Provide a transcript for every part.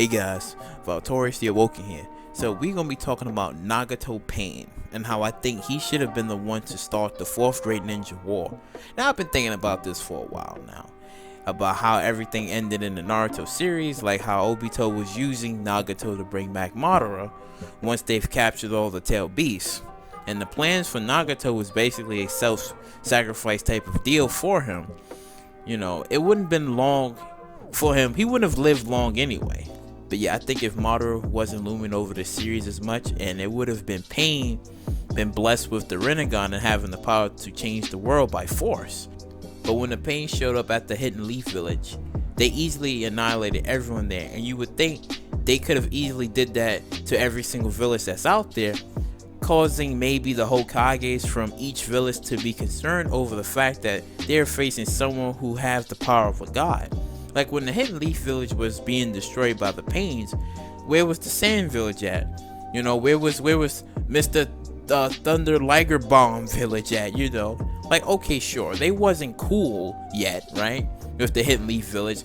Hey guys, Valtorious the Awoken here. So we're gonna be talking about Nagato Pain and how I think he should have been the one to start the fourth Great Ninja War. Now I've been thinking about this for a while now, about how everything ended in the Naruto series, like how Obito was using Nagato to bring back Madara once they've captured all the tail beasts. And the plans for Nagato was basically a self-sacrifice type of deal for him. You know, it wouldn't have been long for him. He wouldn't have lived long anyway. But yeah, I think if Madara wasn't looming over the series as much, and it would have been Pain been blessed with the Rinnegan and having the power to change the world by force. But when the Pain showed up at the Hidden Leaf Village, they easily annihilated everyone there, and you would think they could have easily did that to every single village that's out there, causing maybe the Hokages from each village to be concerned over the fact that they're facing someone who has the power of a god. Like when the Hidden Leaf Village was being destroyed by the Pains, where was the Sand Village at? You know, where was Mr. Thunder Liger Bomb Village at? You know, like, okay, sure, they wasn't cool yet, right? With the Hidden Leaf Village,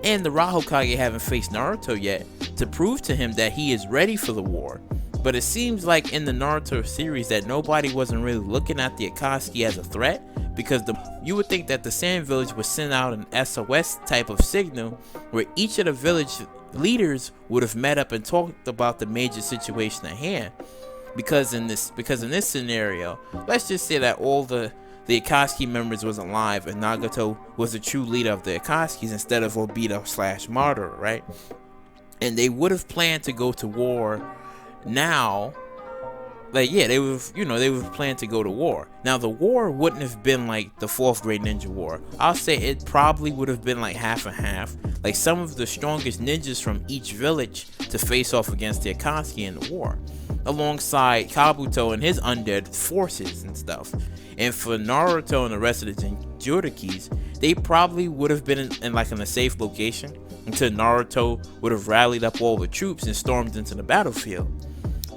and the Hokage haven't faced Naruto yet to prove to him that he is ready for the war. But it seems like in the Naruto series that nobody wasn't really looking at the Akatsuki as a threat, because you would think that the Sand Village would send out an SOS type of signal where each of the village leaders would have met up and talked about the major situation at hand. Because in this scenario, let's just say that all the Akatsuki members was alive and Nagato was the true leader of the Akatsukis instead of Obito/Madara, right? And they would have planned to go to war now. Like, yeah, they would plan to go to war. Now, the war wouldn't have been like the fourth Great Ninja War. I'll say it probably would have been like half and half. Like some of the strongest ninjas from each village to face off against the Akatsuki in the war, alongside Kabuto and his undead forces and stuff. And for Naruto and the rest of the Jinchurikis, they probably would have been in a safe location until Naruto would have rallied up all the troops and stormed into the battlefield.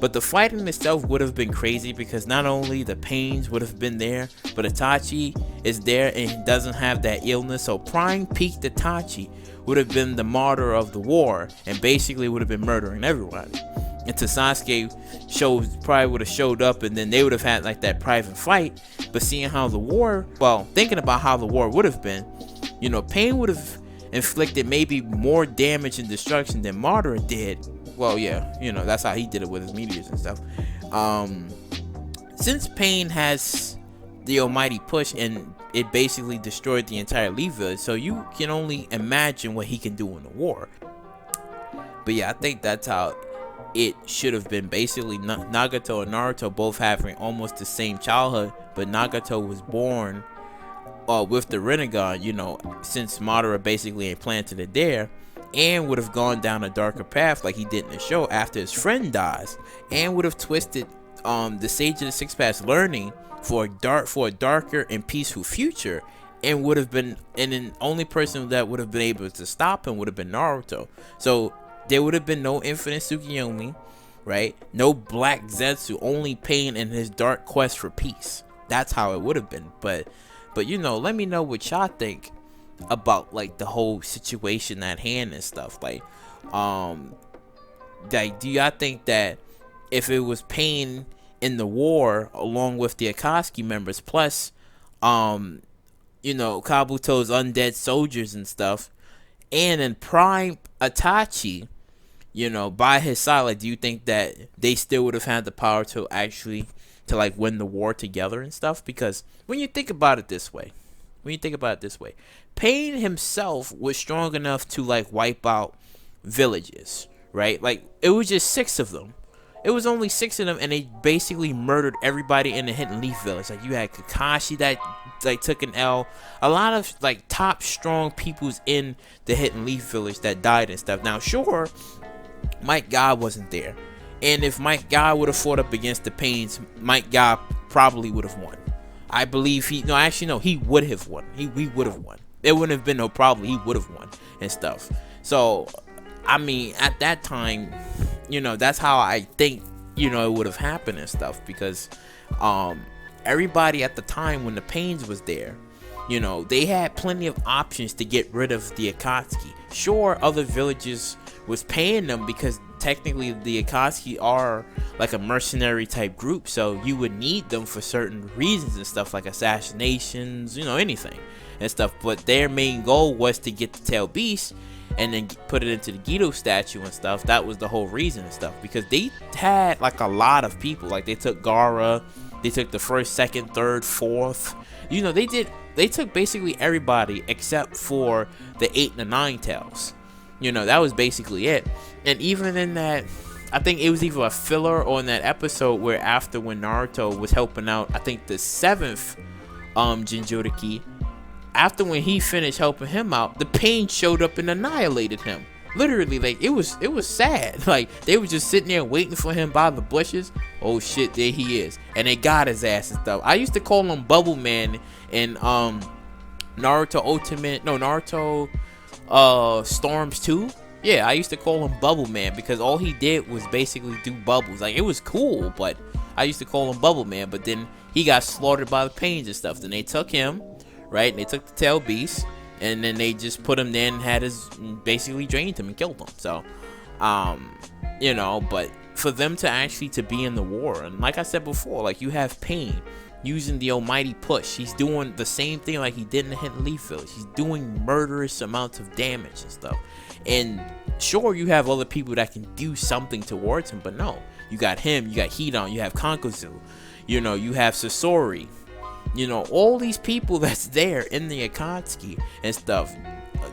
But the fighting itself would have been crazy because not only the Pains would have been there, but Itachi is there and he doesn't have that illness. So prime peak Itachi would have been the martyr of the war and basically would have been murdering everybody. And Sasuke probably would have showed up and then they would have had like that private fight. But seeing how the war, thinking about how the war would have been, you know, Pain would have inflicted maybe more damage and destruction than Madara did. Well, yeah, you know, that's how he did it with his meteors and stuff. Since Pain has the almighty push and it basically destroyed the entire Leaf Village, so you can only imagine what he can do in the war. But yeah, I think that's how it should have been. Basically, Nagato and Naruto both having almost the same childhood, but Nagato was born with the Rinnegan, you know, since Madara basically implanted it there, and would have gone down a darker path like he did in the show after his friend dies, and would have twisted the Sage of the Six Paths learning for a darker and peaceful future, and would have been, and the only person that would have been able to stop him would have been Naruto. So there would have been no Infinite Tsukuyomi, right? No Black Zetsu, only Pain and his dark quest for peace. That's how it would have been. But you know, let me know what y'all think about like the whole situation at hand and stuff. Like do y'all think that if it was Pain in the war along with the Akatsuki members plus you know, Kabuto's undead soldiers and stuff, and in prime Itachi, you know, by his side, like, do you think that they still would have had the power to actually like win the war together and stuff? Because when you think about it this way, Pain himself was strong enough to like wipe out villages, right? Like it was just 6 of them. It was only 6 of them, and they basically murdered everybody in the Hidden Leaf Village. Like you had Kakashi that like took an L. A lot of like top strong peoples in the Hidden Leaf Village that died and stuff. Now sure, Mike God wasn't there, and if Mike God would have fought up against the Pains, Mike God probably would have won. I believe he would have won. He would have won. There wouldn't have been no problem. He would have won and stuff. So I mean, at that time, you know, that's how I think, you know, it would have happened and stuff, because everybody at the time when the Pains was there, You know, they had plenty of options to get rid of the Akatsuki. Sure, other villages was paying them because technically the Akatsuki are like a mercenary type group, so you would need them for certain reasons and stuff, like assassinations, you know, anything and stuff. But their main goal was to get the tail beast and then put it into the Gedo statue and stuff. That was the whole reason and stuff, because they had like a lot of people. Like they took Gaara, they took the first, second, third, fourth. You know, they took basically everybody except for the 8 and the 9 tails. You know, that was basically it. And even in that, I think it was either a filler or in that episode where after when Naruto was helping out, I think the 7th Jinchuriki, after when he finished helping him out, the pain showed up and annihilated him. Literally, like it was sad. Like they were just sitting there waiting for him by the bushes. Oh shit, there he is. And they got his ass and stuff. I used to call him Bubble Man in Naruto Ultimate, no, Naruto Storms 2. Yeah, I used to call him Bubble Man because all he did was basically do bubbles. Like it was cool, but I used to call him Bubble Man. But then he got slaughtered by the pains and stuff. Then they took him, right? And they took the tail beast, and then they just put him there and had his, basically drained him and killed him. So, you know, but for them to actually to be in the war, and like I said before, like you have Pain using the almighty push. He's doing the same thing like he did in the Hidden Leaf Village. He's doing murderous amounts of damage and stuff. And sure, you have other people that can do something towards him, but no, you got him, you got Hidan, you have Kankuzu, you know, you have Sasori, you know, all these people that's there in the Akatsuki and stuff,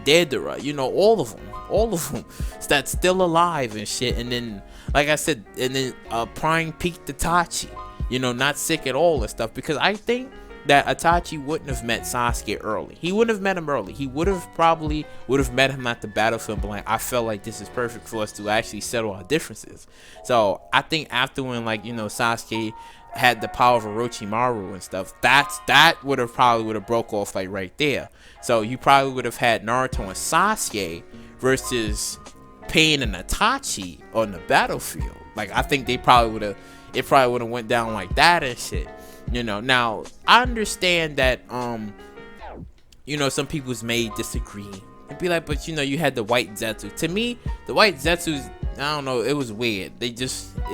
Dedera, you know, all of them that's still alive and shit. And then, like I said, and then Prime Peak Itachi, you know, not sick at all and stuff, because I think that Itachi wouldn't have met Sasuke early. He wouldn't have met him early. He would have probably met him at the battlefield, but like, I felt like this is perfect for us to actually settle our differences. So I think after when, like, you know, Sasuke had the power of Orochimaru and stuff, that would have broke off like right there. So you probably would have had Naruto and Sasuke versus Pain and Itachi on the battlefield. Like I think it probably would have went down like that and shit. You know, now I understand that you know, some people may disagree and be like, but you know, you had the white Zetsu. To me, the white Zetsu's, I don't know, it was weird. It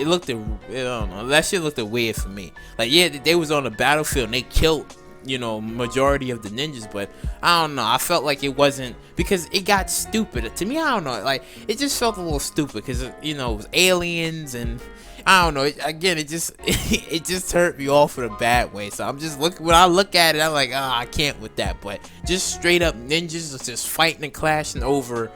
looked, I don't know, that shit looked weird for me. Like, yeah, they was on the battlefield and they killed, you know, majority of the ninjas, but I don't know, I felt like it wasn't, because it got stupid. To me, I don't know, like, it just felt a little stupid, because, you know, it was aliens, and I don't know, it just hurt me off in a bad way. So I'm just when I look at it, I'm like, oh, I can't with that. But just straight up ninjas just fighting and clashing over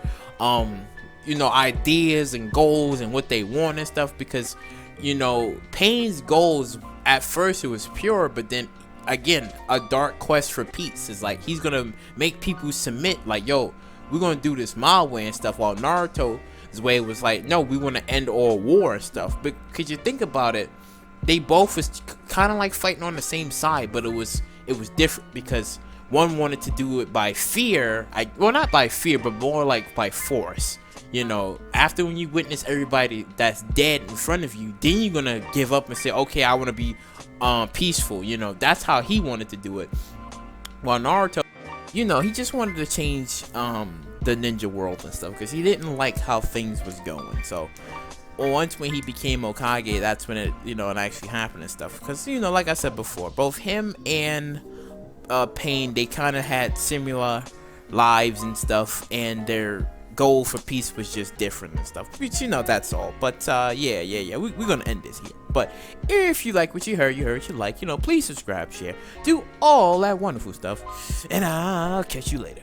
you know, ideas and goals and what they want and stuff, because, you know, Pain's goals at first, it was pure, but then again, a dark quest for peace is like, he's gonna make people submit, like, yo, we're gonna do this my way and stuff, while Naruto's way was like, no, we want to end all war and stuff. But could you think about it, they both was kind of like fighting on the same side, but it was different, because one wanted to do it by fear, well, not by fear, but more like by force. You know, after when you witness everybody that's dead in front of you, then you're gonna give up and say, okay, I want to be peaceful. You know, that's how he wanted to do it. While Naruto, you know, he just wanted to change the ninja world and stuff, because he didn't like how things was going. So once when he became Hokage, that's when it, you know, it actually happened and stuff. Because, you know, like I said before, both him and Pain, they kind of had similar lives and stuff, and their goal for peace was just different and stuff, which, you know, that's all. But yeah, we're gonna end this here. But if you like what you heard what you like, you know, please subscribe, share, do all that wonderful stuff, and I'll catch you later.